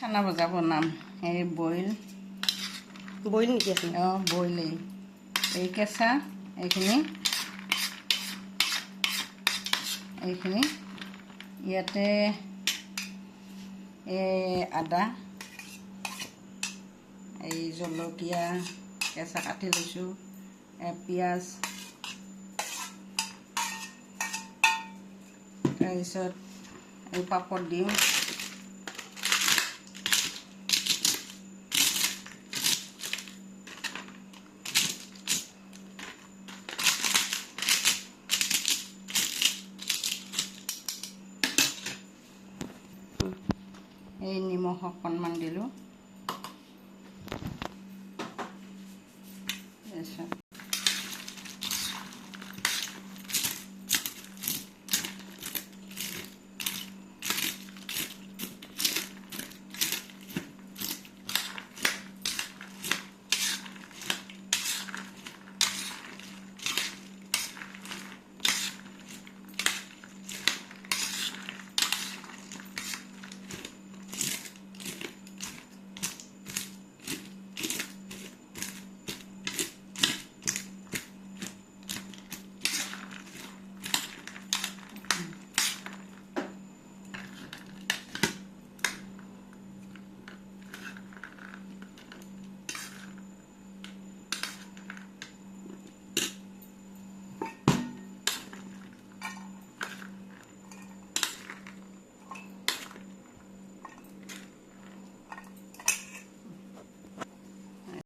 চানা ভজা বনাম এই বইল নেকি আপুনি? অঁ বইল এই কেঁচা এইখিনি ইয়াতে আদা এই জলকীয়া কেঁচা কাটি লৈছোঁ পিঁয়াজ তাৰপিছত এই পাপৰ দিওঁ এই নিমখ অকণমান দিলোঁ তাৰপিছত